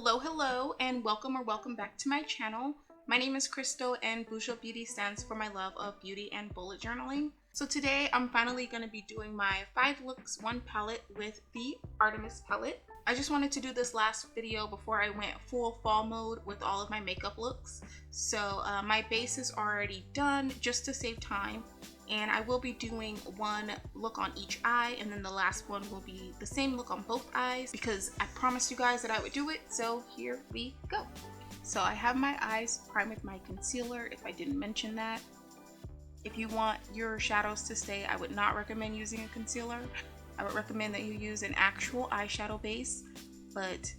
Hello, and welcome back to my channel. My name is Crystal, and Bujo Beauty stands for my love of beauty and bullet journaling. So today I'm finally going to be doing my 5 looks 1 palette with the Artemis palette. I just wanted to do this last video before I went full fall mode with all of my makeup looks. So my base is already done just to save time. And I will be doing one look on each eye, and then the last one will be the same look on both eyes because I promised you guys that I would do it, so here we go. So I have my eyes primed with my concealer, if I didn't mention that. If you want your shadows to stay, I would not recommend using a concealer. I would recommend that you use an actual eyeshadow base, but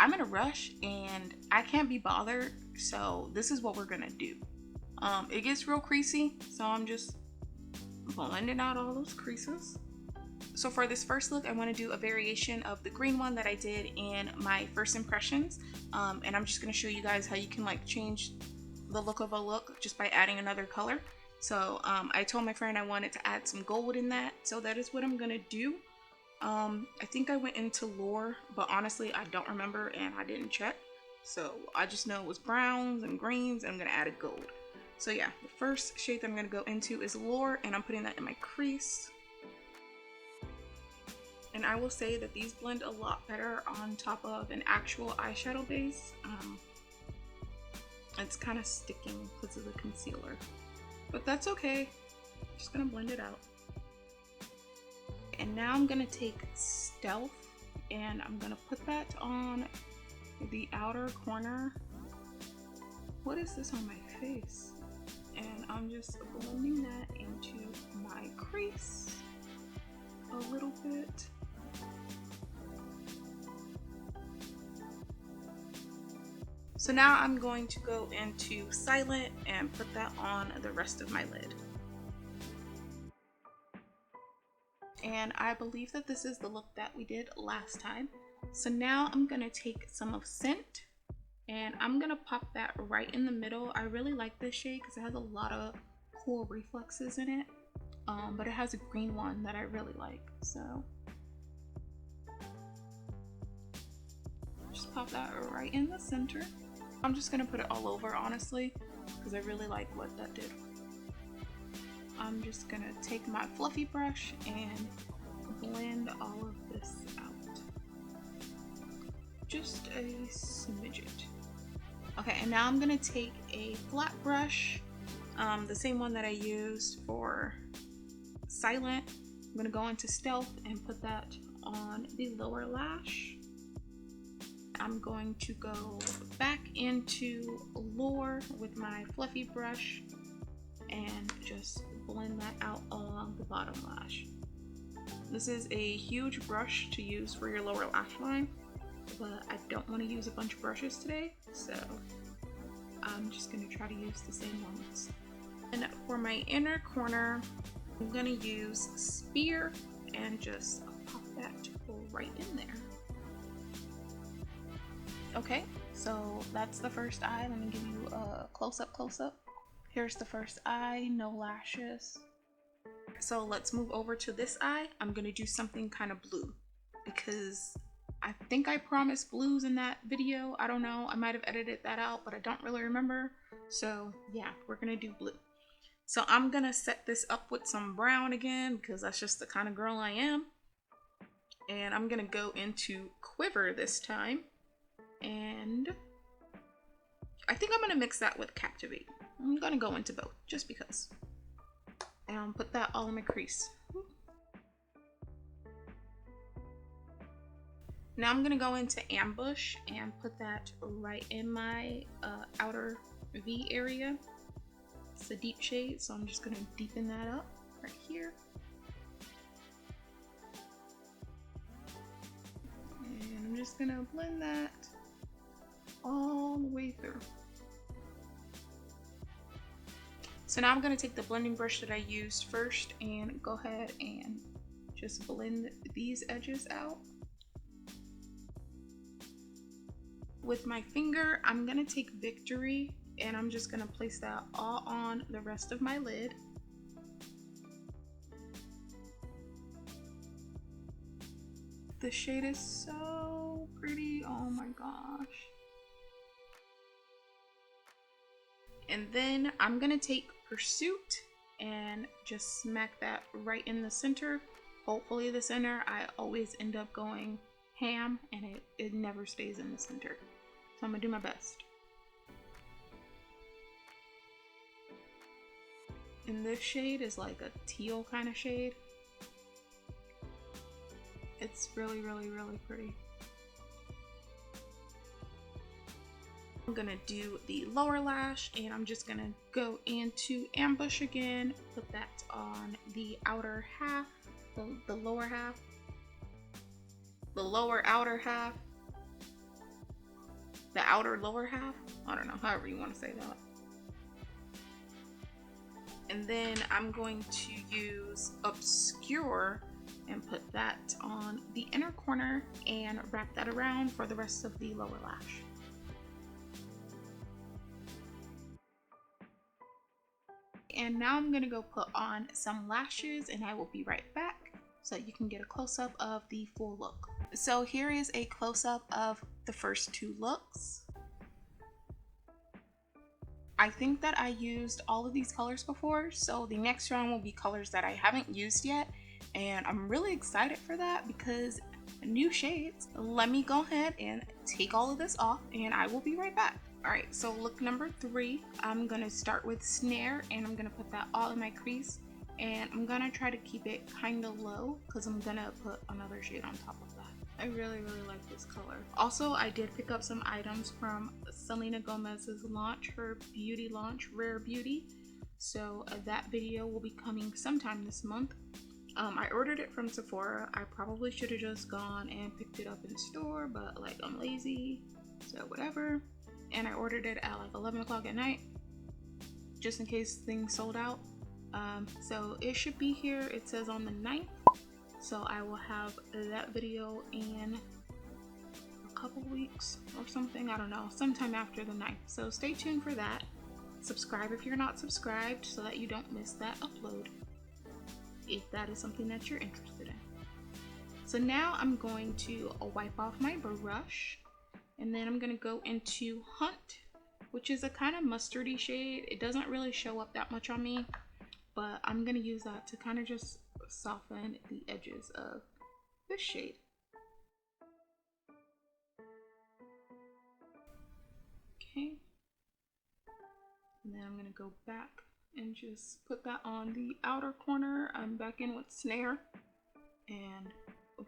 I'm in a rush and I can't be bothered, so this is what we're gonna do. It gets real creasy, so I'm just blending out all those creases. So for this first look, I want to do a variation of the green one that I did in my first impressions, and I'm just going to show you guys how you can like change the look of a look just by adding another color. So I told my friend I wanted to add some gold in that, so that is what I'm going to do. I think I went into Lure, but honestly I don't remember and I didn't check, so I just know it was browns and greens and I'm going to add a gold. So yeah, the first shade that I'm going to go into is Lure, and I'm putting that in my crease. And I will say that these blend a lot better on top of an actual eyeshadow base. It's kind of sticking because of the concealer, but that's okay. Just going to blend it out. And now I'm going to take Stealth and I'm going to put that on the outer corner. What is this on my face? And I'm just blending that into my crease a little bit. So now I'm going to go into Silent and put that on the rest of my lid. And I believe that this is the look that we did last time. So now I'm going to take some of Scent and I'm gonna pop that right in the middle. I really like this shade because it has a lot of cool reflexes in it, but it has a green one that I really like, so just pop that right in the center. I'm just gonna put it all over, honestly, because I really like what that did. I'm just gonna take my fluffy brush and blend all of this out, just a smidget. Okay, and now I'm gonna take a flat brush, the same one that I used for Silent. I'm gonna go into Stealth and put that on the lower lash. I'm going to go back into Lure with my fluffy brush and just blend that out along the bottom lash. This is a huge brush to use for your lower lash line, but I don't want to use a bunch of brushes today, so I'm just going to try to use the same ones. And for my inner corner, I'm going to use Spear and just pop that right in there. Okay, so that's the first eye. Let me give you a close-up. Here's the first eye, no lashes. So let's move over to this eye. I'm going to do something kind of blue because I think I promised blues in that video. I don't know, I might have edited that out, but I don't really remember. So yeah, we're gonna do blue. So I'm gonna set this up with some brown again because that's just the kind of girl I am. And I'm gonna go into Quiver this time. And I think I'm gonna mix that with Captivate. I'm gonna go into both just because. And put that all in my crease. Now I'm gonna go into Ambush and put that right in my outer V area. It's a deep shade, so I'm just gonna deepen that up right here. And I'm just gonna blend that all the way through. So now I'm gonna take the blending brush that I used first and go ahead and just blend these edges out. With my finger, I'm gonna take Victory and I'm just gonna place that all on the rest of my lid. The shade is so pretty, oh my god. gosh. And then I'm gonna take Pursuit and just smack that right in the center. Hopefully the center. I always end up going ham and it never stays in the center. So I'm gonna do my best. And this shade is like a teal kind of shade. It's really, really, really pretty. I'm gonna do the lower lash and I'm just gonna go into Ambush again, put that on the outer half, the lower half, the lower outer half, the outer lower half, I don't know, however you want to say that. And then I'm going to use Obscure and put that on the inner corner and wrap that around for the rest of the lower lash. And now I'm gonna go put on some lashes and I will be right back so you can get a close-up of the full look. So here is a close-up of the first two looks. I think that I used all of these colors before, so the next round will be colors that I haven't used yet, and I'm really excited for that because new shades. Let me go ahead and take all of this off and I will be right back. Alright, so look number 3, I'm gonna start with Snare and I'm gonna put that all in my crease, and I'm gonna try to keep it kind of low because I'm gonna put another shade on top of that. I really, really like this color. Also, I did pick up some items from Selena Gomez's launch, her beauty launch, Rare Beauty. So that video will be coming sometime this month. I ordered it from Sephora. I probably should have just gone and picked it up in store, but like I'm lazy, so whatever. And I ordered it at like 11 o'clock at night, just in case things sold out. So it should be here, it says on the 9th. So I will have that video in a couple weeks or something, I don't know, sometime after the 9th. So stay tuned for that. Subscribe if you're not subscribed so that you don't miss that upload, if that is something that you're interested in. So now I'm going to wipe off my brush and then I'm going to go into Hunt, which is a kind of mustardy shade. It doesn't really show up that much on me, but I'm going to use that to kind of just soften the edges of this shade. Okay, and then I'm gonna go back and just put that on the outer corner. I'm back in with Snare and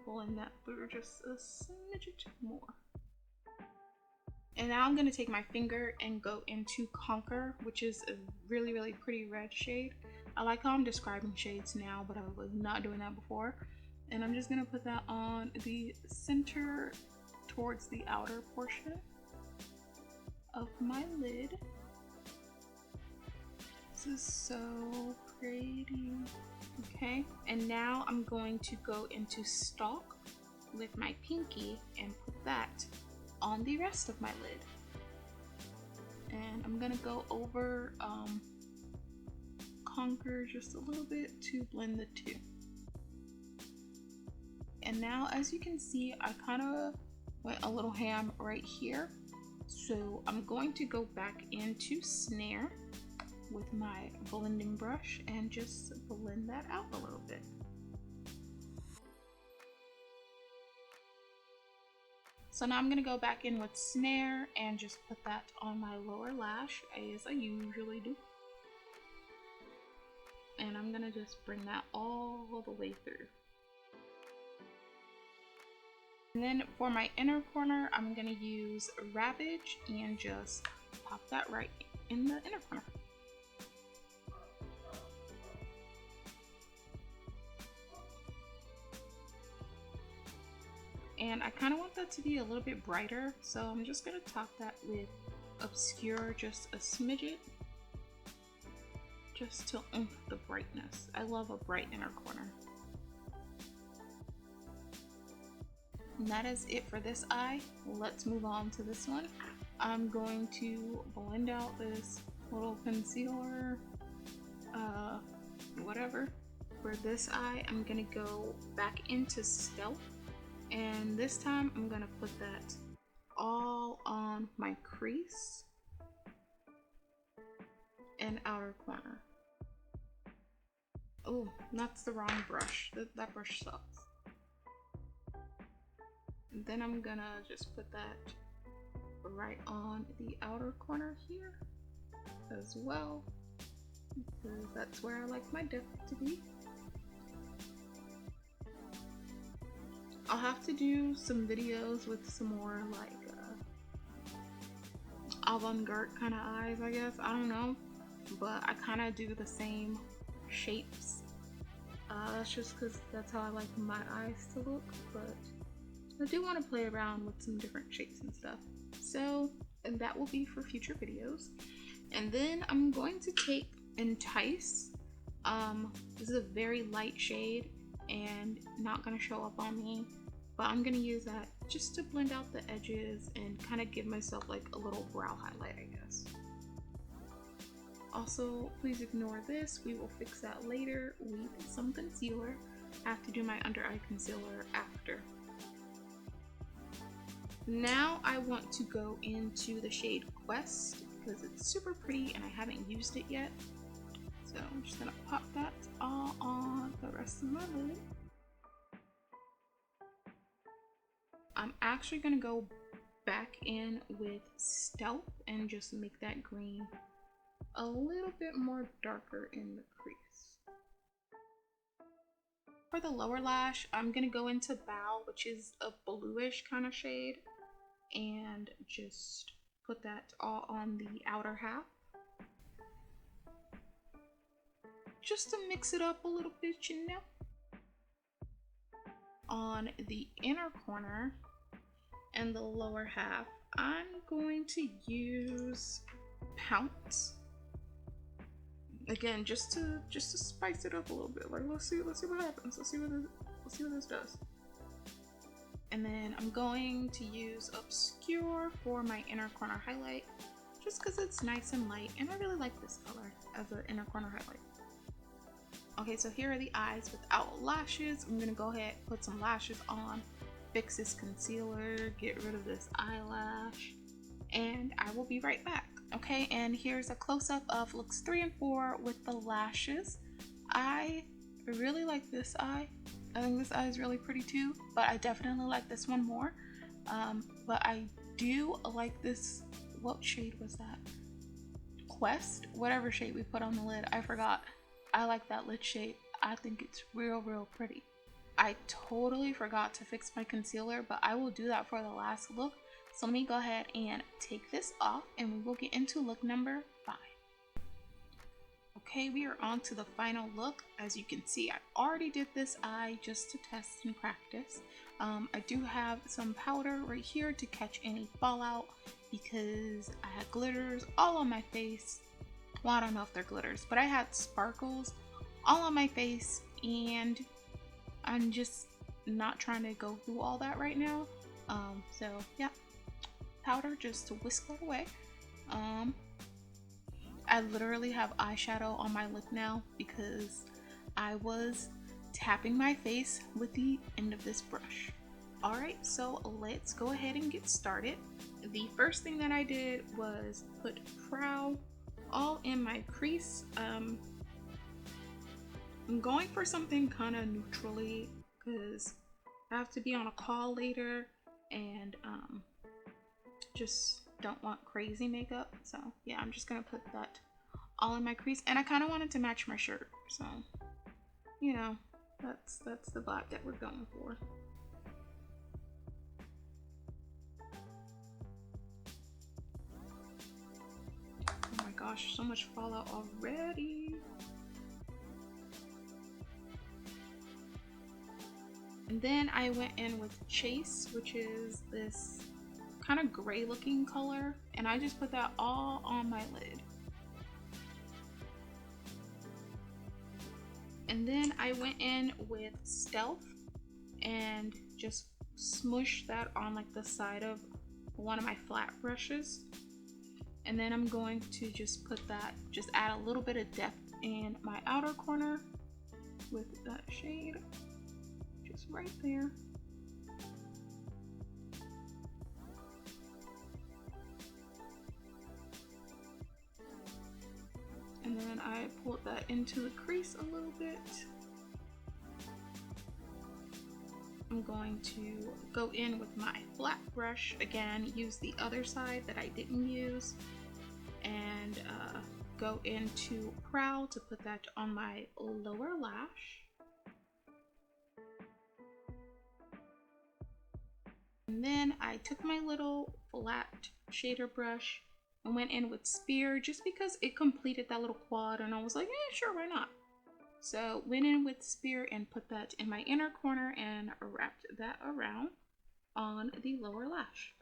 pulling that through just a smidget more. And now I'm gonna take my finger and go into Conquer, which is a really, really pretty red shade. I like how I'm describing shades now, but I was not doing that before. And I'm just gonna put that on the center towards the outer portion of my lid. This is so pretty. Okay, and now I'm going to go into Stalk with my pinky and put that on the rest of my lid. And I'm gonna go over Conquer just a little bit to blend the two. And now, as you can see, I kind of went a little ham right here. So I'm going to go back into Snare with my blending brush and just blend that out a little bit. So now I'm going to go back in with Snare and just put that on my lower lash as I usually do. And I'm going to just bring that all the way through. And then for my inner corner, I'm going to use Ravage and just pop that right in the inner corner. And I kind of want that to be a little bit brighter, so I'm just going to top that with Obscure just a smidget, just to oomph the brightness. I love a bright inner corner. And that is it for this eye. Let's move on to this one. I'm going to blend out this little concealer, whatever. For this eye, I'm going to go back into Stealth. And this time I'm gonna put that all on my crease and outer corner. Oh, that's the wrong brush. That brush sucks. And then I'm gonna just put that right on the outer corner here as well, because that's where I like my depth to be. I'll have to do some videos with some more like avant-garde kind of eyes, I guess. I don't know, but I kind of do the same shapes. That's just because that's how I like my eyes to look, but I do want to play around with some different shapes and stuff. So, and that will be for future videos. And then I'm going to take Entice. This is a very light shade and not going to show up on me, but I'm going to use that just to blend out the edges and kind of give myself like a little brow highlight, I guess. Also, please ignore this. We will fix that later with some concealer. I have to do my under eye concealer after. Now I want to go into the shade Quest because it's super pretty and I haven't used it yet. So I'm just gonna pop that all on the rest of my lid. I'm actually gonna go back in with Stealth and just make that green a little bit more darker in the crease. For the lower lash, I'm gonna go into Bow, which is a bluish kind of shade, and just put that all on the outer half. Just to mix it up a little bit, you know. On the inner corner and the lower half, I'm going to use Pounce. Again, just to spice it up a little bit. Like let's see what happens. Let's see what this does. And then I'm going to use Obscure for my inner corner highlight, just because it's nice and light, and I really like this color as an inner corner highlight. Okay, so here are the eyes without lashes. I'm gonna go ahead and put some lashes on, fix this concealer, get rid of this eyelash, and I will be right back. Okay, and here's a close-up of looks 3 and 4 with the lashes. I really like this eye. I think this eye is really pretty too, but I definitely like this one more. But I do like this, what shade was that? Quest? Whatever shade we put on the lid, I forgot. I like that lid shade. I think it's real pretty. I totally forgot to fix my concealer, but I will do that for the last look. So let me go ahead and take this off and we will get into look number 5. Okay, we are on to the final look. As you can see, I already did this eye just to test and practice. I do have some powder right here to catch any fallout because I had glitters all on my face. Well, I don't know if they're glitters, but I had sparkles all on my face and I'm just not trying to go through all that right now. So yeah, powder just to whisk that away. I literally have eyeshadow on my lip now because I was tapping my face with the end of this brush. Alright, so let's go ahead and get started. The first thing that I did was put Prow all in my crease. I'm going for something kind of neutrally because I have to be on a call later and just don't want crazy makeup. So yeah, I'm just gonna put that all in my crease, and I kind of wanted to match my shirt, so you know, that's the vibe that we're going for. Oh my gosh, so much fallout already. And then I went in with Chase, which is this kind of gray looking color, and I just put that all on my lid. And then I went in with Stealth and just smush that on like the side of one of my flat brushes. And then I'm going to just put that, just add a little bit of depth in my outer corner with that shade, just right there. I pulled that into the crease a little bit. I'm going to go in with my flat brush again, use the other side that I didn't use, and go into Prowl to put that on my lower lash. And then I took my little flat shader brush and went in with Spear just because it completed that little quad, and I was like, sure, why not? So went in with Spear and put that in my inner corner and wrapped that around on the lower lash.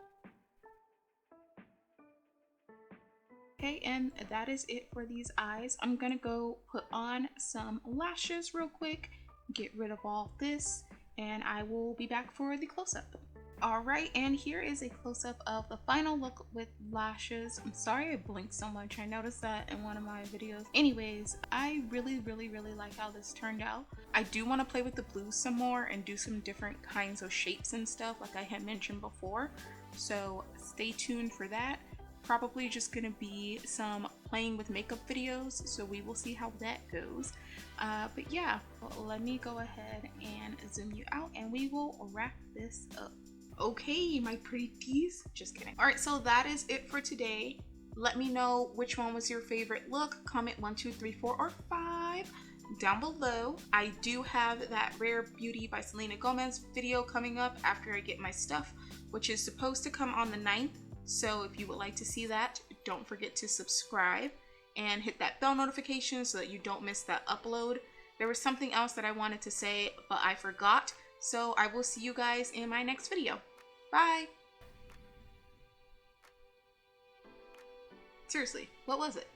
Okay, and that is it for these eyes. I'm gonna go put on some lashes real quick, get rid of all this, and I will be back for the close-up. Alright, and here is a close-up of the final look with lashes. I'm sorry I blinked so much. I noticed that in one of my videos. Anyways, I really like how this turned out. I do want to play with the blues some more and do some different kinds of shapes and stuff like I had mentioned before. So stay tuned for that. Probably just gonna be some playing with makeup videos, so we will see how that goes. But yeah, let me go ahead and zoom you out and we will wrap this up. Okay, my pretties. Just kidding. All right, so that is it for today. Let me know which one was your favorite look. Comment 1, 2, 3, 4, or 5 down below. I do have that Rare Beauty by Selena Gomez video coming up after I get my stuff, which is supposed to come on the 9th. So if you would like to see that, don't forget to subscribe and hit that bell notification so that you don't miss that upload. There was something else that I wanted to say, but I forgot. So I will see you guys in my next video. Bye! Seriously, what was it?